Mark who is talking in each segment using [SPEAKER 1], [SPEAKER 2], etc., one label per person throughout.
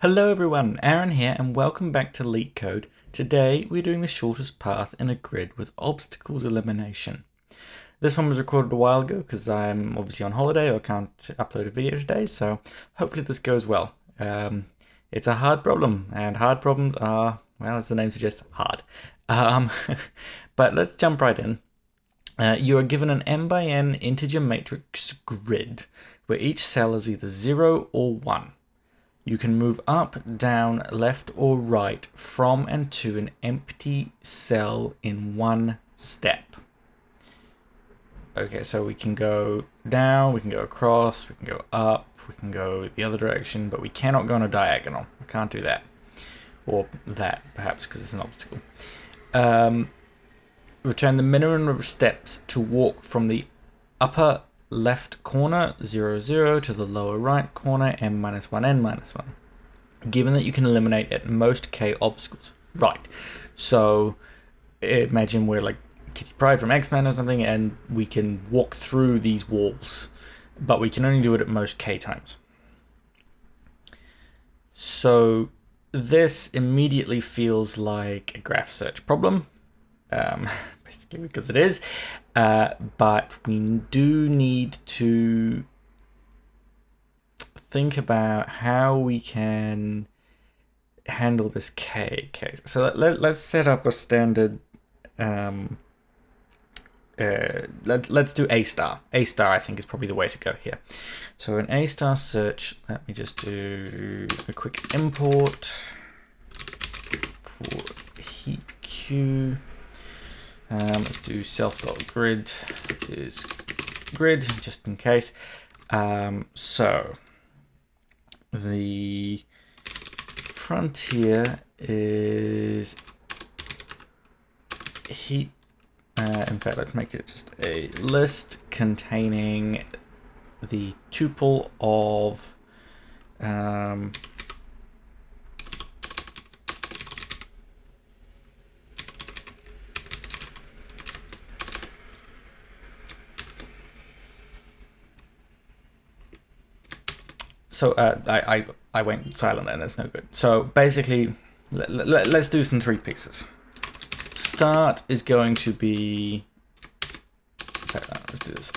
[SPEAKER 1] Hello everyone, Aaron here and welcome back to Leetcode. Today we're doing the shortest path in a grid with obstacles elimination. This one was recorded a while ago because I'm obviously on holiday or can't upload a video today, so hopefully this goes well. It's a hard problem, and hard problems are, well, as the name suggests, hard. But let's jump right in. You are given an n by n integer matrix grid where each cell is either 0 or 1. You can move up, down, left or right from and to an empty cell in one step. Okay, so we can go down, we can go across, we can go up, we can go the other direction, but we cannot go on a diagonal. We can't do that. Or that, perhaps, because it's an obstacle. Return the minimum number of steps to walk from the upper left corner 0, 0 to the lower right corner n minus 1 n minus 1, given that you can eliminate at most k obstacles. Right, so imagine we're like Kitty Pryde from X-Men or something and we can walk through these walls, but we can only do it at most k times. So this immediately feels like a graph search problem, basically because it is. But we do need to think about how we can handle this k case. So let's set up a standard. Let's do A star. A star, I think, is probably the way to go here. So an A star search. Let me just do a quick import for heap queue. Let's do self.grid is grid, just in case. So the frontier is heap. In fact, let's make it just a list containing the tuple of So I went silent and that's no good. So basically, let's do some three pieces. Start is going to be, let's do this.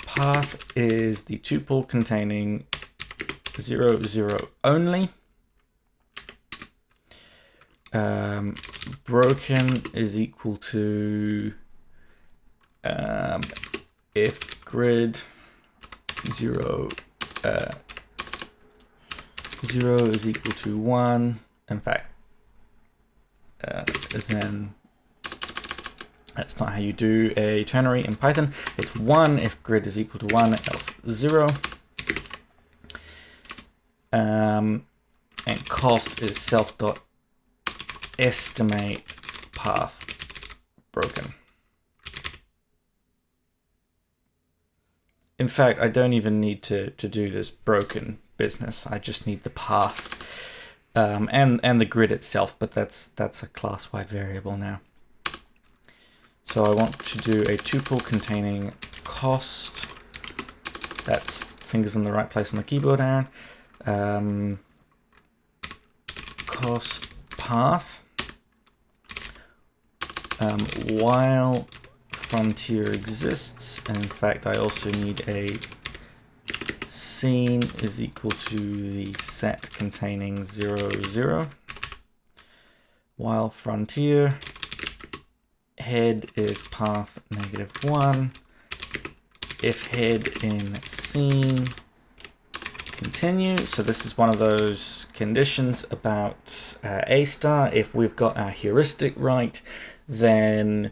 [SPEAKER 1] Path is the tuple containing 0, 0 only. Broken is equal to if grid 0 0 is equal to 1. In fact, then that's not how you do a ternary in Python. It's 1 if grid is equal to 1, else 0. And cost is self.estimate path broken. In fact, I don't even need to do this broken business. I just need the path and the grid itself, but that's a class-wide variable now. So I want to do a tuple containing cost. That's fingers in the right place on the keyboard, Aaron. Cost path. While frontier exists, and in fact I also need a scene is equal to the set containing 0, 0. While frontier head is path -1. If head in scene continue. So this is one of those conditions about A star. If we've got our heuristic right, then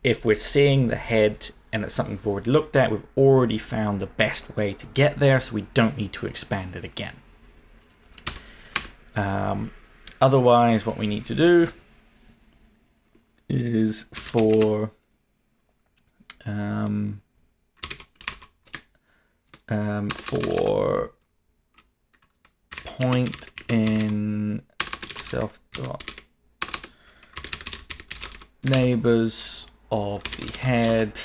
[SPEAKER 1] if we're seeing the head and it's something we've already looked at, we've already found the best way to get there, so we don't need to expand it again. Otherwise, what we need to do is for point in self.neighbors of the head.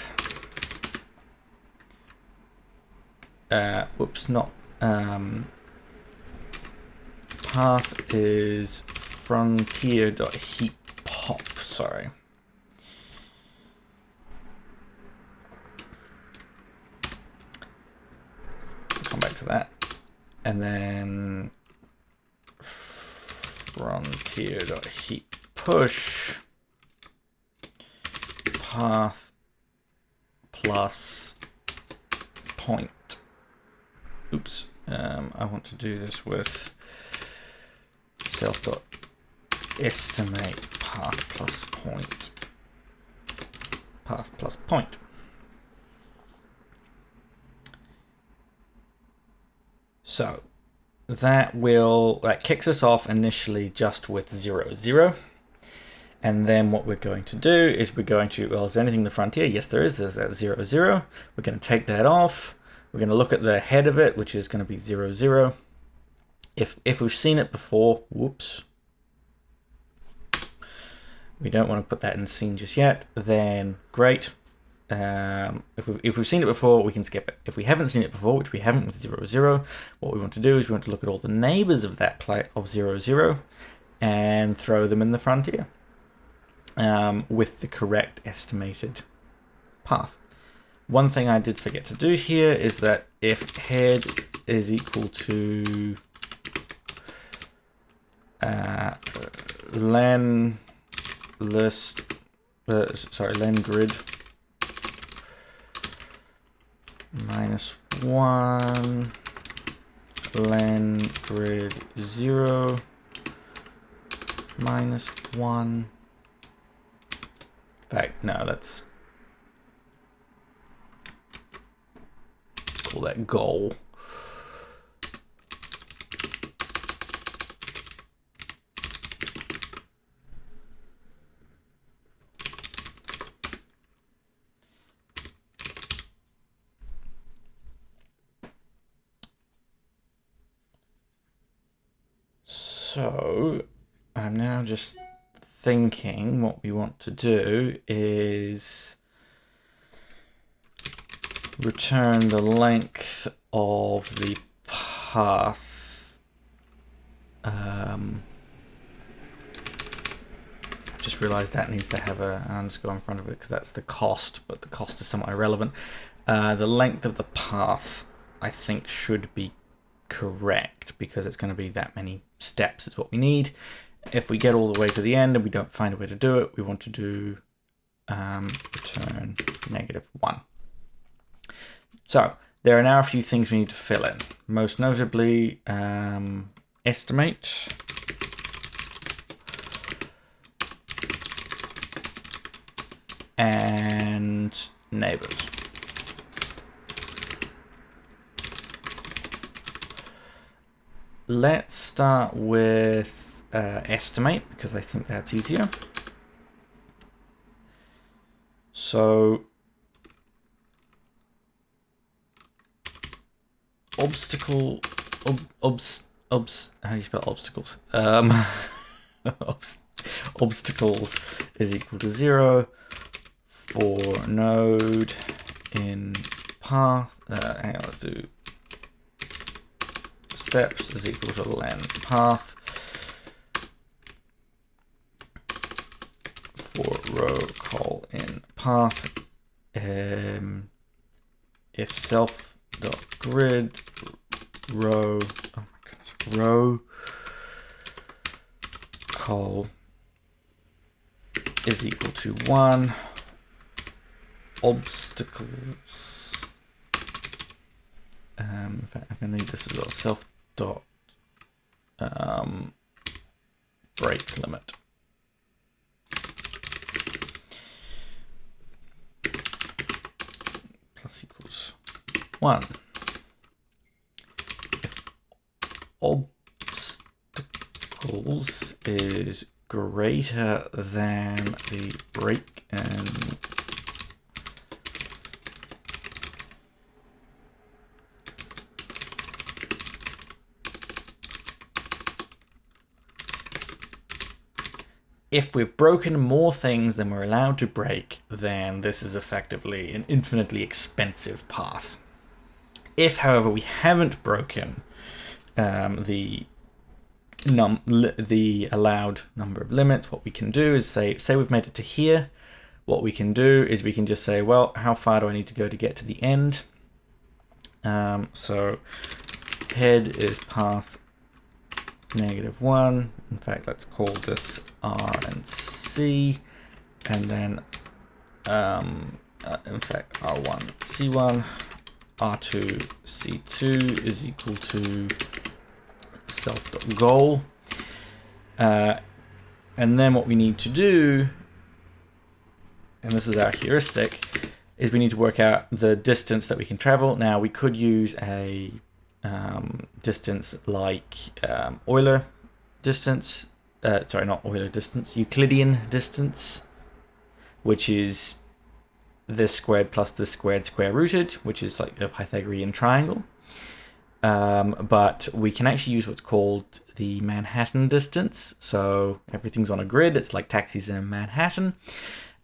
[SPEAKER 1] Whoops, not path is frontier.heap.pop, sorry. Come back to that. And then frontier.heap push path plus point. Oops. I want to do this with self.estimate path plus point. Path plus point. So that kicks us off initially just with 0, 0. And then what we're going to do is we're going to, well, is there anything in the frontier? Yes, there is. There's that 0, 0. We're going to take that off. We're going to look at the head of it, which is going to be 0, 0. If we've seen it before, whoops. We don't want to put that in scene just yet, then great. If we've seen it before, we can skip it. If we haven't seen it before, which we haven't with 0, 0, what we want to do is we want to look at all the neighbors of that plate of 0, 0 and throw them in the frontier with the correct estimated path. One thing I did forget to do here is that if head is equal to len grid -1 len grid 0 -1. In fact, no, let's call that goal. So I'm now just thinking what we want to do is return the length of the path. Just realized that needs to have an underscore in front of it because that's the cost, but the cost is somewhat irrelevant. The length of the path, I think, should be correct because it's going to be that many steps is what we need. If we get all the way to the end and we don't find a way to do it, we want to do return -1. So there are now a few things we need to fill in. Most notably, estimate and neighbors. Let's start with estimate because I think that's easier. So how do you spell obstacles? Obstacles is equal to 0 for node in path. Hang on, let's do steps is equal to len path for row call in path. If self dot grid row, oh my goodness, row call is equal to 1 obstacles. In fact, I'm gonna need this as well. Self dot break limit. Plus equals 1. If obstacles is greater than the break and if we've broken more things than we're allowed to break, then this is effectively an infinitely expensive path. If, however, we haven't broken the the allowed number of limits, what we can do is say we've made it to here. What we can do is we can just say, well, how far do I need to go to get to the end? So head is path -1. In fact, let's call this R and C, and then in fact R1 C1 R2 C2 is equal to self.goal, and then what we need to do, and this is our heuristic, is we need to work out the distance that we can travel. Now we could use a distance like Euler distance, sorry, not Euler distance, Euclidean distance, which is this squared plus this squared square rooted, which is like a Pythagorean triangle. But we can actually use what's called the Manhattan distance. So everything's on a grid. It's like taxis in Manhattan.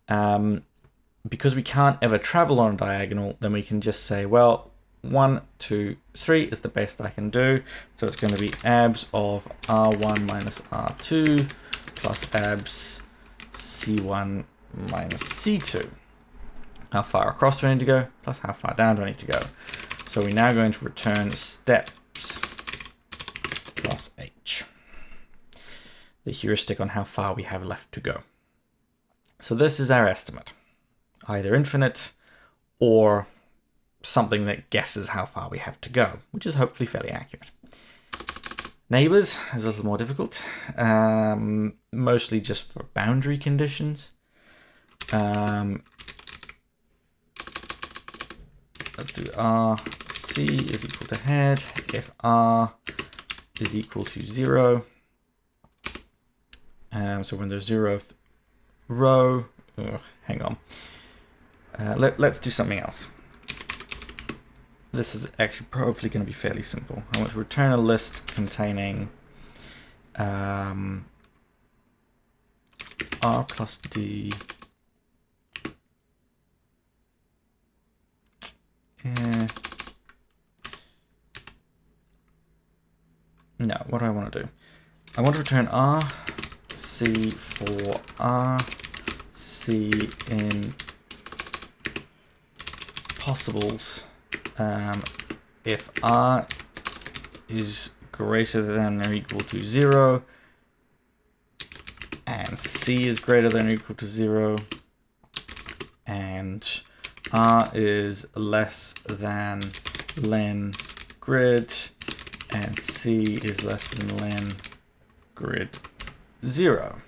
[SPEAKER 1] Because we can't ever travel on a diagonal, then we can just say, well, 1, 2, 3 is the best I can do. So it's going to be abs of R1 minus R2 plus abs C1 minus C2. How far across do I need to go, plus how far down do I need to go. So we're now going to return steps plus h, the heuristic on how far we have left to go. So this is our estimate, either infinite or something that guesses how far we have to go, which is hopefully fairly accurate. Neighbors is a little more difficult, mostly just for boundary conditions. Let's do R, C is equal to head, if R is equal to 0. So when there's 0th row, hang on. Let's do something else. This is actually probably going to be fairly simple. I want to return a list containing R plus D. No, what do I want to do? I want to return R, C for R, C in possibles. If R is greater than or equal to 0, and C is greater than or equal to 0, and R is less than len grid, and C is less than len grid 0.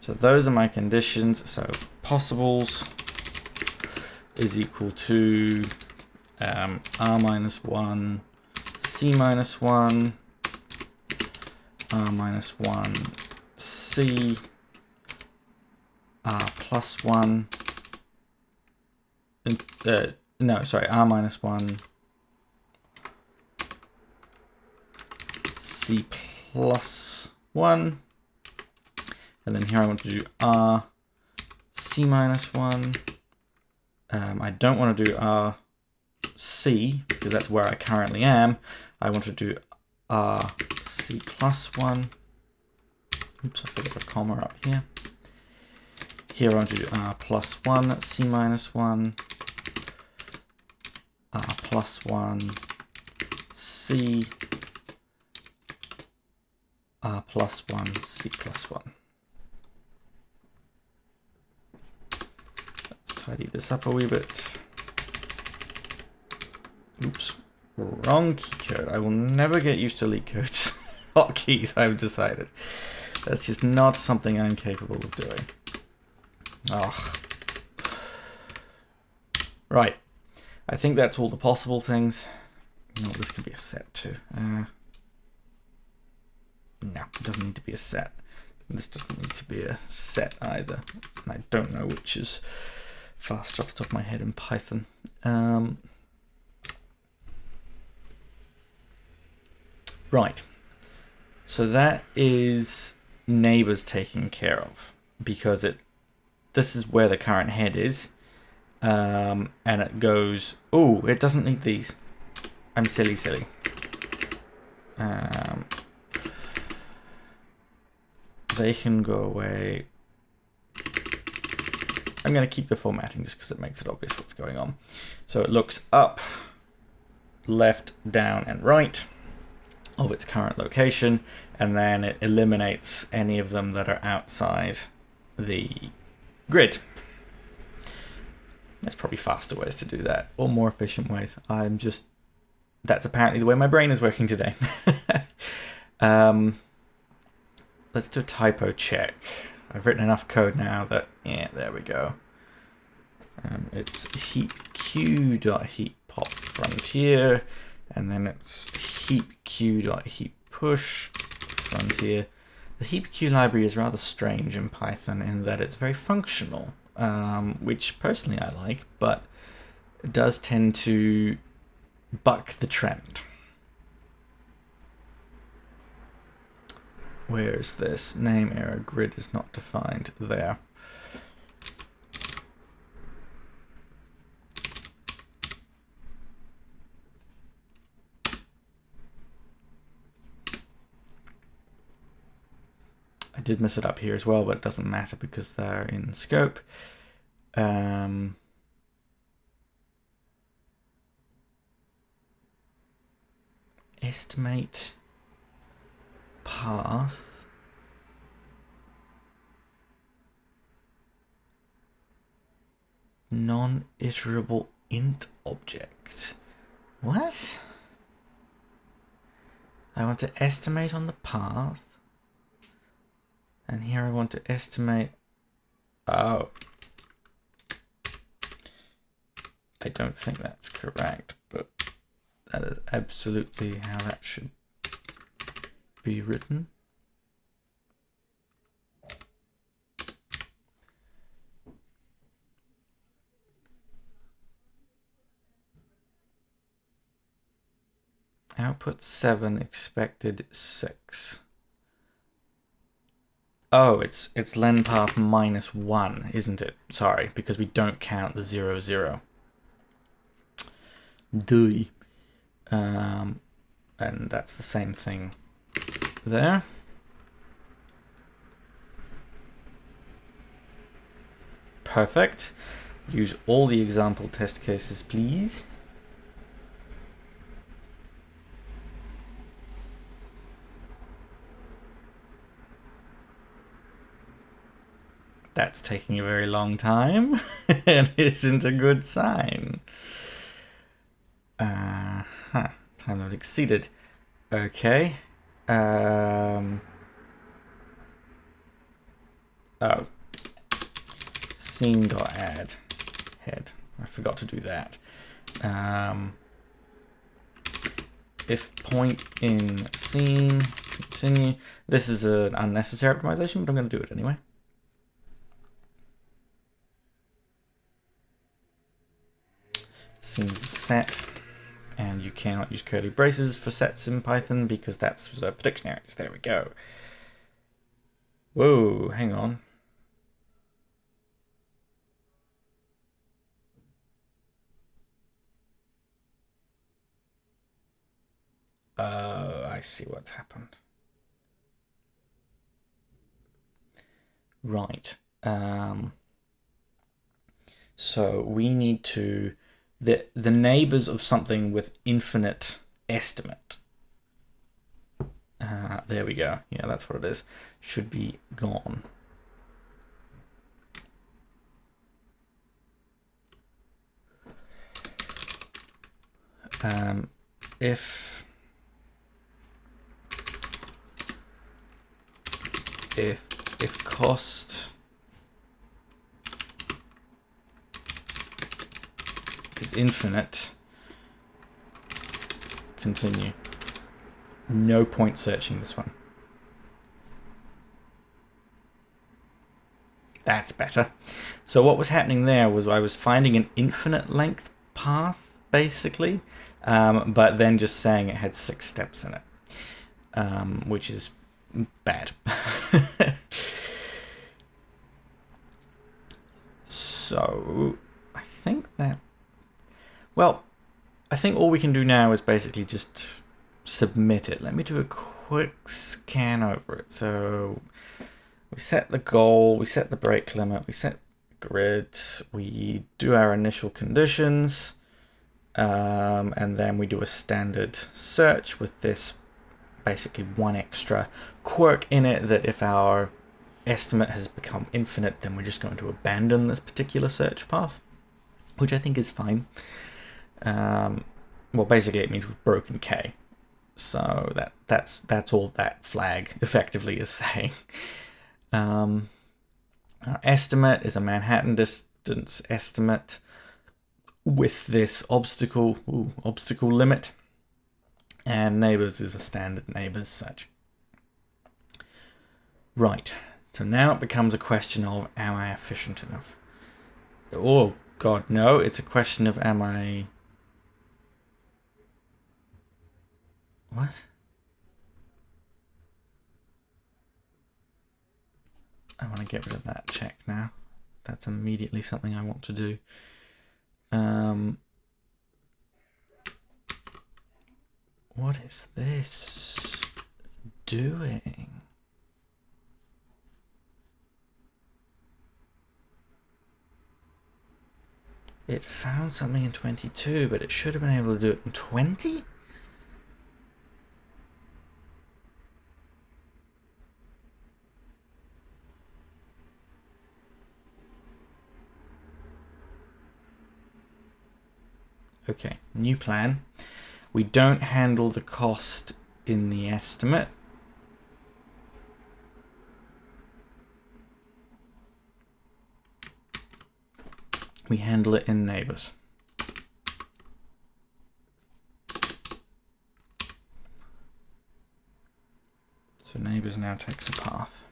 [SPEAKER 1] So those are my conditions. So possibles is equal to R minus 1, C minus 1, R minus 1, C, R plus 1, no, sorry, R minus 1, C plus 1, and then here I want to do R, C minus 1. I don't want to do R, C, because that's where I currently am. I want to do R, C plus 1. Oops, I forgot a comma up here. Here I want to do R plus 1, C minus 1, R plus 1, C, R plus 1, C plus 1. Let's tidy this up a wee bit. Oops, wrong key code. I will never get used to Leetcode's hotkeys, I've decided. That's just not something I'm capable of doing. Oh. Right. I think that's all the possible things. No, this could be a set too. No, it doesn't need to be a set. This doesn't need to be a set either. And I don't know which is fast off the top of my head in Python. Right. So that is neighbors taken care of, because this is where the current head is. And it goes, oh, it doesn't need these. I'm silly. they can go away. I'm going to keep the formatting just because it makes it obvious what's going on. So it looks up, left, down, and right of its current location, and then it eliminates any of them that are outside the grid. There's probably faster ways to do that, or more efficient ways. That's apparently the way my brain is working today. Let's do a typo check. I've written enough code now that, yeah, there we go. It's heap q.heap_pop frontier, and then it's heap q.heap_push frontier. The heap_q library is rather strange in Python in that it's very functional, which personally I like, but it does tend to buck the trend. Where is this? Name error, grid is not defined there. I did mess it up here as well, but it doesn't matter because they're in scope. Estimate path. Non-iterable int object. What? I want to estimate on the path. And here I want to estimate. Oh. I don't think that's correct, but that is absolutely how that should be written. Output 7, expected 6. Oh, it's len path -1, isn't it? Sorry, because we don't count the 0, 0. Dui. And that's the same thing there. Perfect. Use all the example test cases, please. That's taking a very long time and isn't a good sign. Time limit exceeded. Okay. Oh. Scene.add head. I forgot to do that. If point in scene, continue. This is an unnecessary optimization, but I'm going to do it anyway. Scene is set, and you cannot use curly braces for sets in Python because that's reserved for dictionaries. There we go. Whoa, hang on. I see what's happened. Right. So we need to the neighbors of something with infinite estimate. There we go. Yeah, that's what it is. Should be gone. If cost is infinite, continue. No point searching this one. That's better. So what was happening there was I was finding an infinite length path, basically, but then just saying it had 6 steps in it, which is bad. So I think that, well, I think all we can do now is basically just submit it. Let me do a quick scan over it. So We set the goal, we set the break limit, we set grid, we do our initial conditions, and then we do a standard search with this basically one extra quirk in it that if our estimate has become infinite, then we're just going to abandon this particular search path, which I think is fine. Well, basically it means we've broken K. So that's all that flag effectively is saying. Our estimate is a Manhattan distance estimate with this obstacle limit, and neighbors is a standard neighbors search. Right, so now it becomes a question of, am I efficient enough? Oh god, no, it's a question of, am I... What? I want to get rid of that check now. That's immediately something I want to do. What is this doing? It found something in 22, but it should have been able to do it in 20? Okay, new plan. We don't handle the cost in the estimate. We handle it in neighbors. So neighbors now takes a path.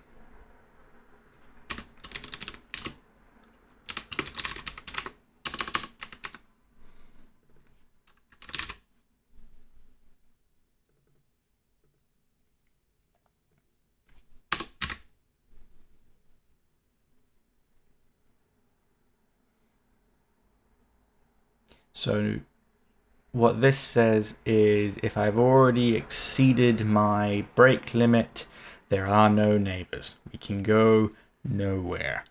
[SPEAKER 1] So what this says is if I've already exceeded my break limit, there are no neighbors. We can go nowhere.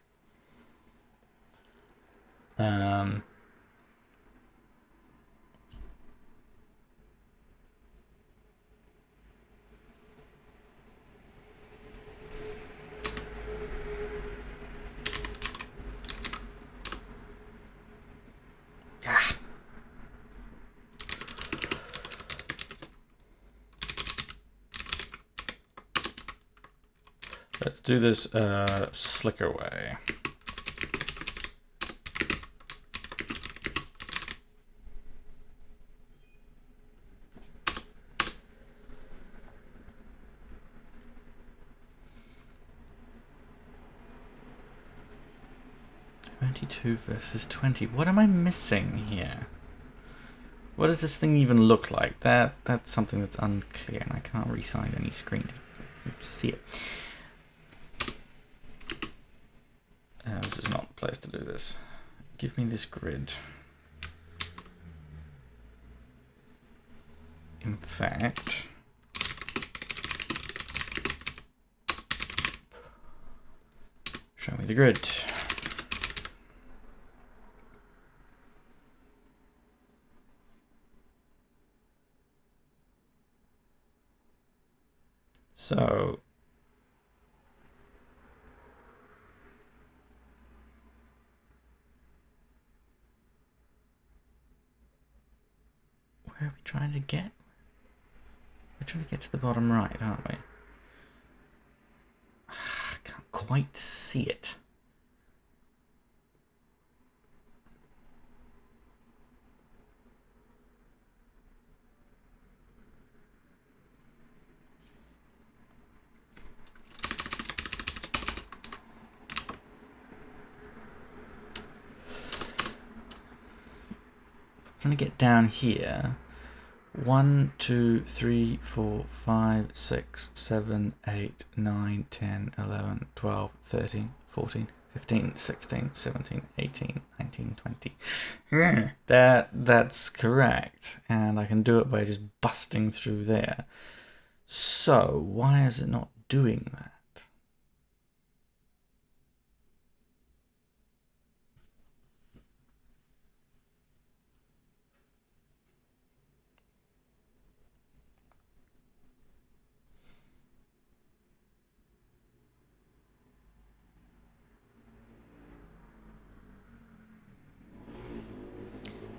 [SPEAKER 1] Let's do this slicker way. Versus 20. What am I missing here? What does this thing even look like? That's something that's unclear, and I can't resize any screen to see it. This is not the place to do this. Give me this grid. In fact, show me the grid. So where are we trying to get? We're trying to get to the bottom right, aren't we? I can't quite see it. Trying to get down here. 1, 2, 3, 4, 5, 6, 7, 8, 9, 10, 11, 12, 13, 14, 15, 16, 17, 18, 19, 20. That's correct. And I can do it by just busting through there. So why is it not doing that?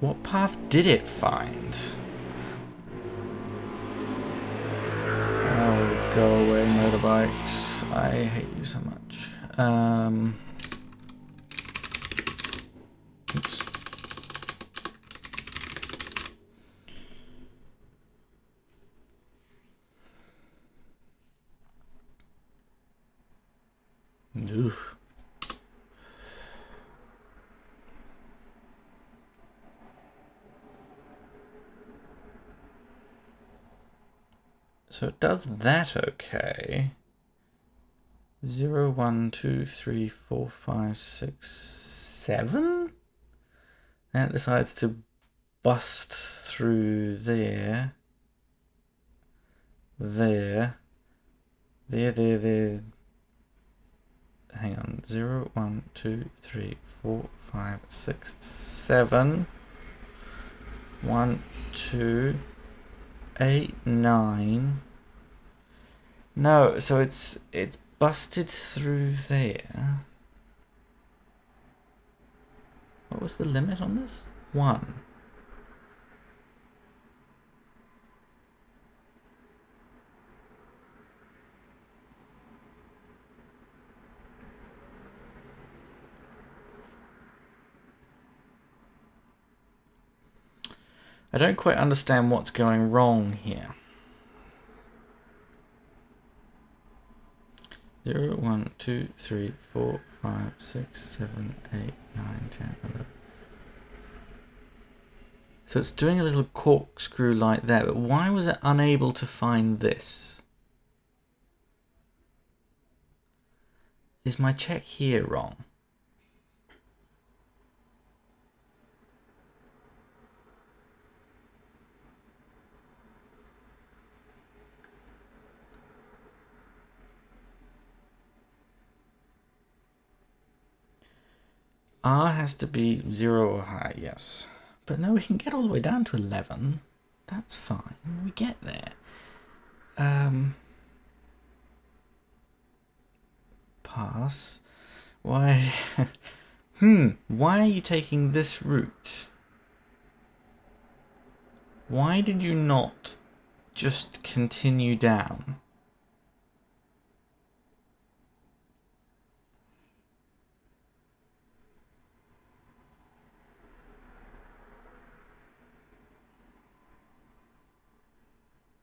[SPEAKER 1] What path did it find? Oh, go away, motorbikes. I hate you so much. Oops. Oof. So it does that okay. 0, 1, 2, 3, 4, 5, 6, 7? And it decides to bust through there. There. Hang on. 0, 1, 2, 3, 4, 5, 6, 7. 1, 2, 8, 9. No, so it's busted through there. What was the limit on this? 1. I don't quite understand what's going wrong here. 0, 1, 2, 3, 4, 5, 6, 7, 8, 9, 10, 11. So it's doing a little corkscrew like that, but why was it unable to find this? Is my check here wrong? R has to be 0 or higher, yes. But no, we can get all the way down to 11. That's fine. We get there. Pass. Why? Why are you taking this route? Why did you not just continue down?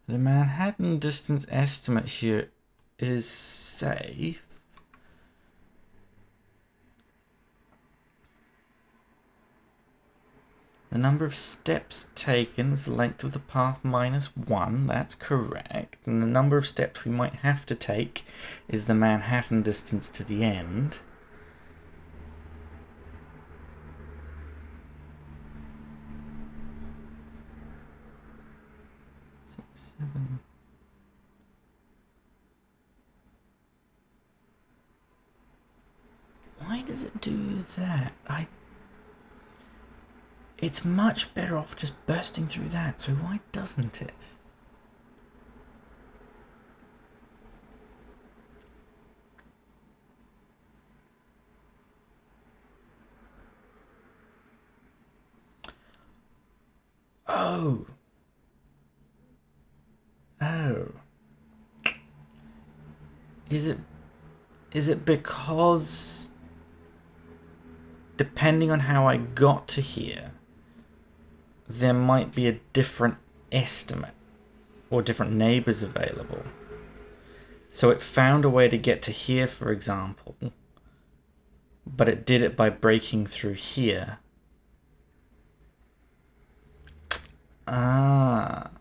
[SPEAKER 1] The Manhattan distance estimate here is safe. The number of steps taken is the length of the path minus 1. That's correct. And the number of steps we might have to take is the Manhattan distance to the end. Why does it do that? It's much better off just bursting through that, so why doesn't it? Oh. Is it because depending on how I got to here, there might be a different estimate or different neighbors available? So it found a way to get to here, for example, but it did it by breaking through here. Ah.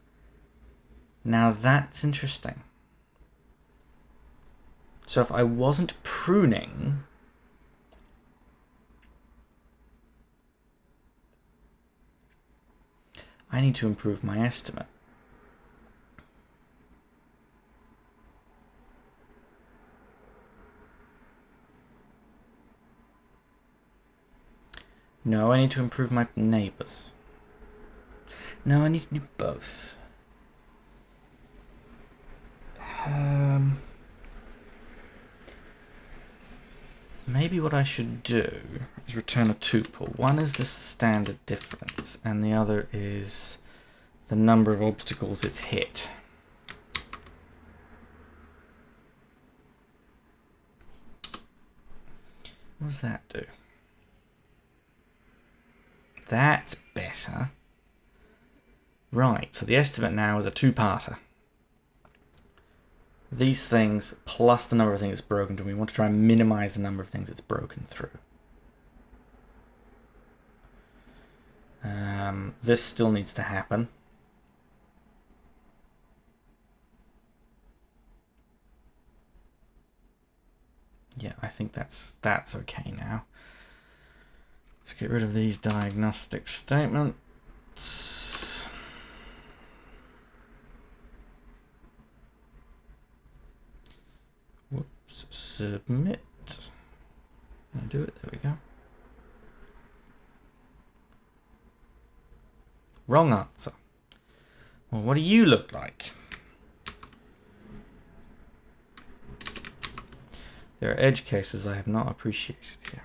[SPEAKER 1] Now that's interesting. So if I wasn't pruning, I need to improve my estimate. No, I need to improve my neighbors. No, I need to do both. maybe what I should do is return a tuple. One is the standard difference, and the other is the number of obstacles it's hit. What does that do? That's better. Right, so the estimate now is a two-parter. These things plus the number of things it's broken to. We want to try and minimize the number of things it's broken through. This still needs to happen. Yeah, I think that's okay now. Let's get rid of these diagnostic statements. Whoops, submit. Can I do it? There we go. Wrong answer. Well, what do you look like? There are edge cases I have not appreciated here.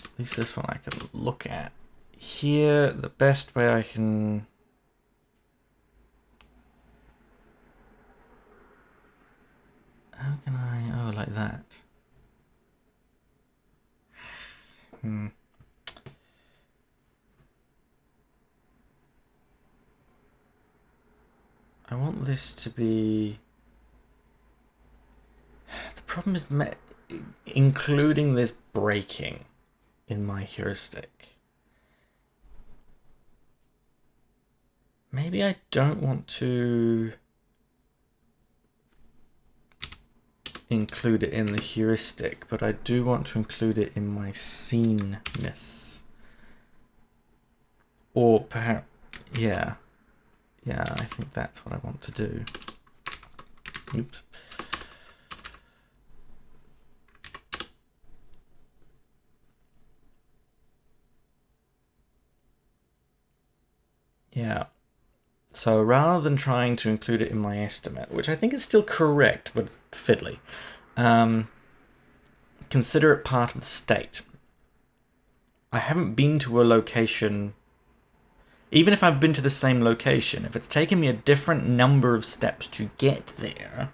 [SPEAKER 1] At least this one I can look at. Here, the best way I can... How can I... Oh, like that. I want this to be... The problem is including this breaking in my heuristic. Maybe I don't want to include it in the heuristic, but I do want to include it in my sceneness. Or perhaps, yeah. Yeah, I think that's what I want to do. Oops. Yeah. So rather than trying to include it in my estimate, which I think is still correct, but it's fiddly, consider it part of the state. I haven't been to a location, even if I've been to the same location, if it's taken me a different number of steps to get there,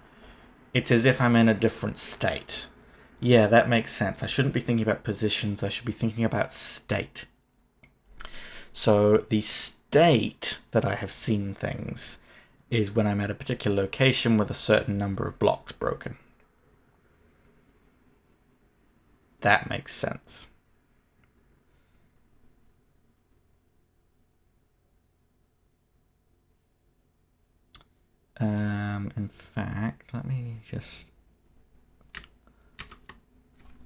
[SPEAKER 1] it's as if I'm in a different state. Yeah, that makes sense. I shouldn't be thinking about positions, I should be thinking about state. So the state that I have seen things is when I'm at a particular location with a certain number of blocks broken. That makes sense. In fact, let me just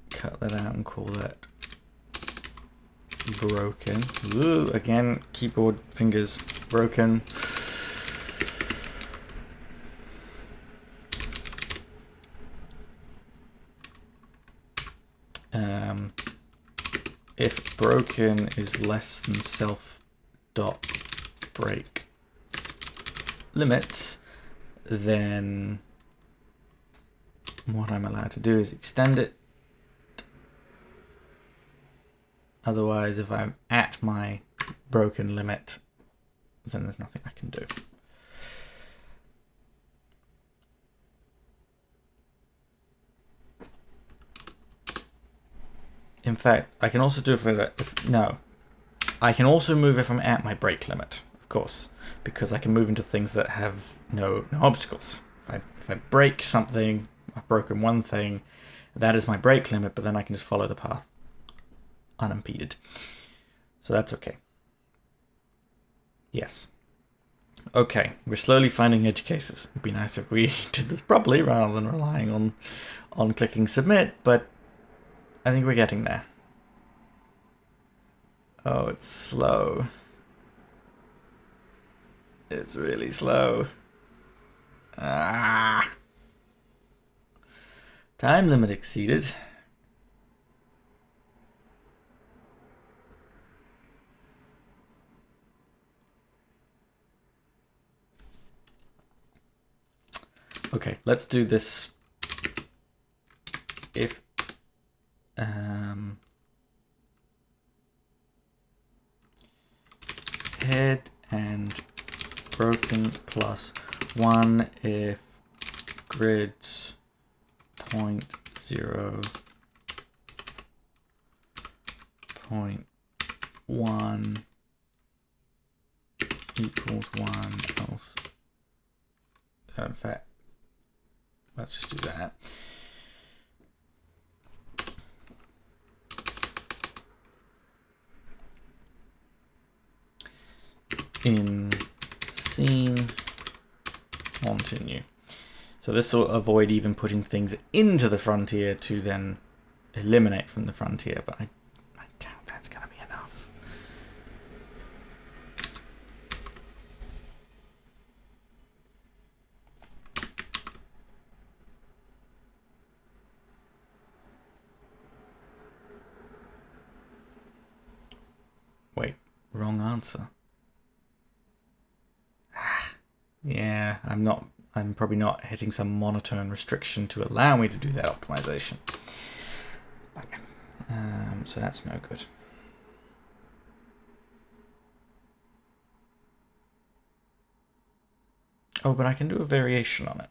[SPEAKER 1] cut that out and call that broken. Ooh, again, keyboard fingers broken. If broken is less than self dot break limit, then what I'm allowed to do is extend it. Otherwise, if I'm at my broken limit, then there's nothing I can do. In fact, I can also do it no. I can also move if I'm at my break limit, of course, because I can move into things that have no obstacles. If I break something, I've broken one thing, that is my break limit, but then I can just follow the path unimpeded. So that's okay. Yes. Okay, we're slowly finding edge cases. It'd be nice if we did this properly rather than relying on clicking submit, but I think we're getting there. Oh, it's slow. It's really slow. Ah! Time limit exceeded. Okay, let's do this. If head and broken plus 1 if grids 0.0 0.1 equals 1 else. In fact, let's just do that. In scene continue. So this will avoid even putting things into the frontier to then eliminate from the frontier, but I doubt that's going to be enough. Wait, wrong answer. Yeah, I'm probably not hitting some monotone restriction to allow me to do that optimization. Okay. So that's no good. Oh, but I can do a variation on it.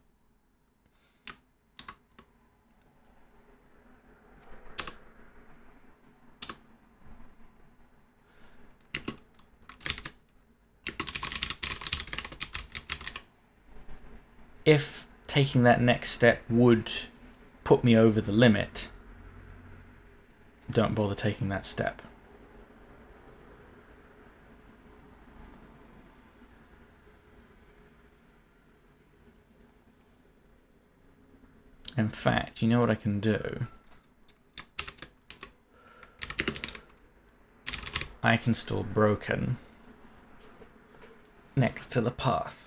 [SPEAKER 1] If taking that next step would put me over the limit, don't bother taking that step. In fact, you know what I can do? I can store broken next to the path.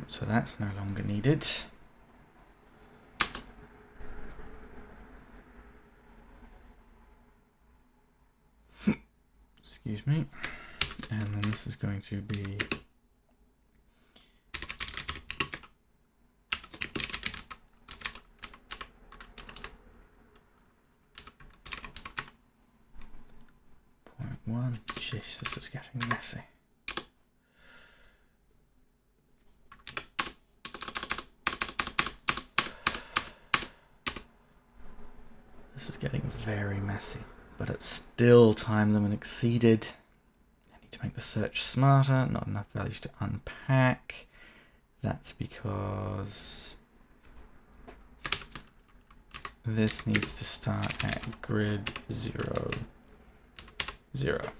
[SPEAKER 1] So that's no longer needed. Excuse me. And then this is going to be .1. Jeez, this is getting messy. This is getting very messy, but it's still time limit exceeded. I need to make the search smarter, not enough values to unpack. That's because this needs to start at grid 0, 0.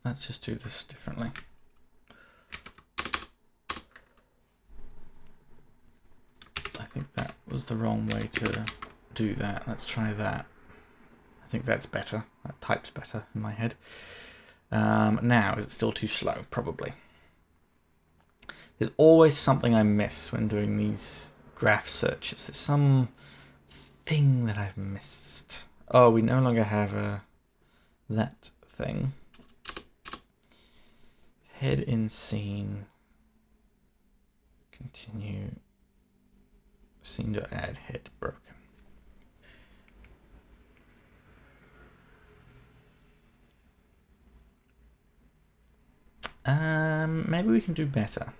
[SPEAKER 1] Let's just do this differently. I think that was the wrong way to do that. Let's try that. I think that's better. That type's better in my head. Now, is it still too slow? Probably. There's always something I miss when doing these graph searches. There's some thing that I've missed. Oh, we no longer have that thing. Head in scene. Continue. Scene to add head broken. Maybe we can do better.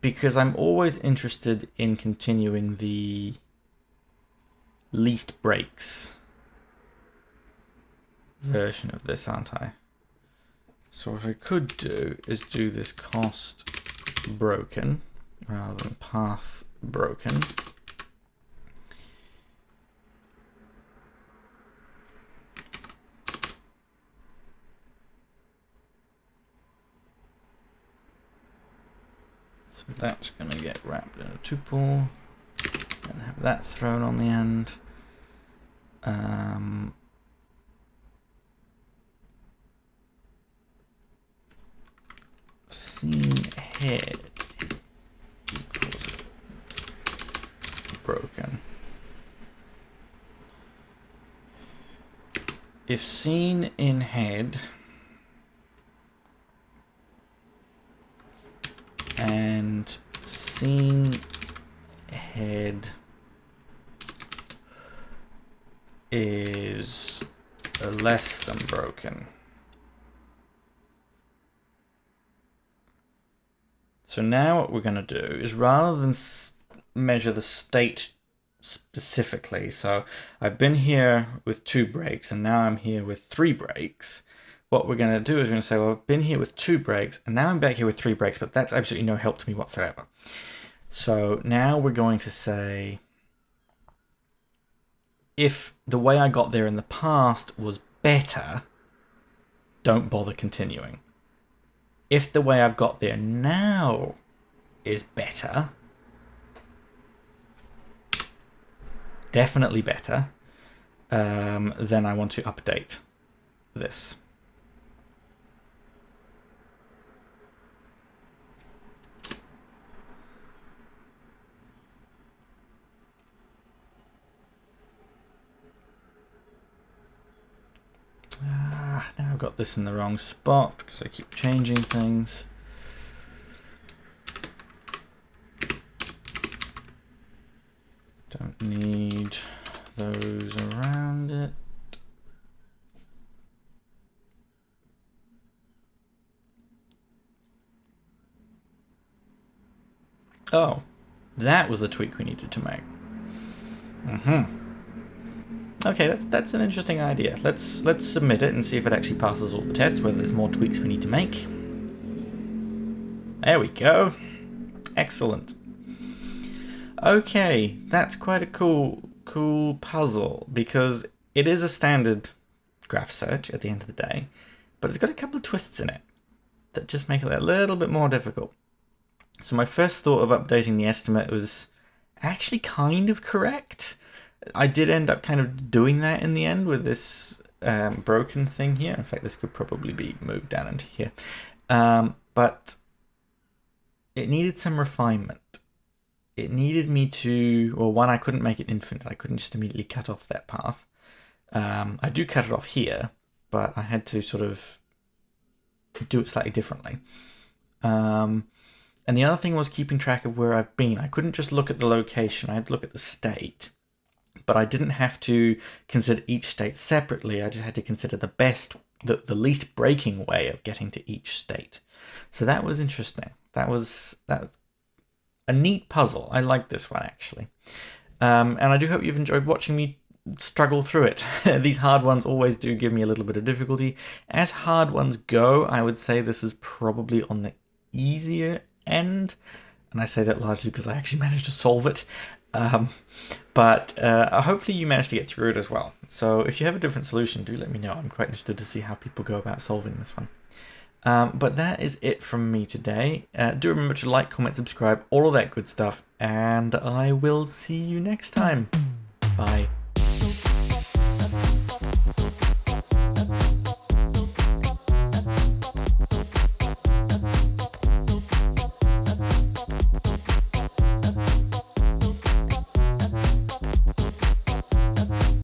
[SPEAKER 1] Because I'm always interested in continuing the least breaks version of this, aren't I? So what I could do is do this cost broken rather than path broken. So that's going to get wrapped in a tuple and have that thrown on the end. Scene head equals broken. If scene in head and scene head is less than broken. So now what we're going to do is, rather than measure the state specifically, so I've been here with 2 breaks and now I'm here with 3 breaks, what we're going to do is we're going to say, well, I've been here with 2 breaks and now I'm back here with 3 breaks, but that's absolutely no help to me whatsoever. So now we're going to say, if the way I got there in the past was better, don't bother continuing. If the way I've got there now is better, definitely better, then I want to update this. Now I've got this in the wrong spot because I keep changing things. Don't need those around it. Oh, that was the tweak we needed to make. Okay, that's an interesting idea. Let's submit it and see if it actually passes all the tests, whether there's more tweaks we need to make. There we go. Excellent. Okay, that's quite a cool puzzle, because it is a standard graph search at the end of the day, but it's got a couple of twists in it that just make it a little bit more difficult. So my first thought of updating the estimate was actually kind of correct. I did end up kind of doing that in the end with this broken thing here. In fact, this could probably be moved down into here. But it needed some refinement. It needed me to, well, one, I couldn't make it infinite. I couldn't just immediately cut off that path. I do cut it off here, but I had to sort of do it slightly differently. And the other thing was keeping track of where I've been. I couldn't just look at the location. I had to look at the state. But I didn't have to consider each state separately. I just had to consider the least breaking way of getting to each state. So that was interesting. That was a neat puzzle. I like this one, actually. And I do hope you've enjoyed watching me struggle through it. These hard ones always do give me a little bit of difficulty. As hard ones go, I would say this is probably on the easier end. And I say that largely because I actually managed to solve it. But hopefully you managed to get through it as well. So if you have a different solution, do let me know. I'm quite interested to see how people go about solving this one. But that is it from me today. Do remember to like, comment, subscribe, all of that good stuff. And I will see you next time. Bye.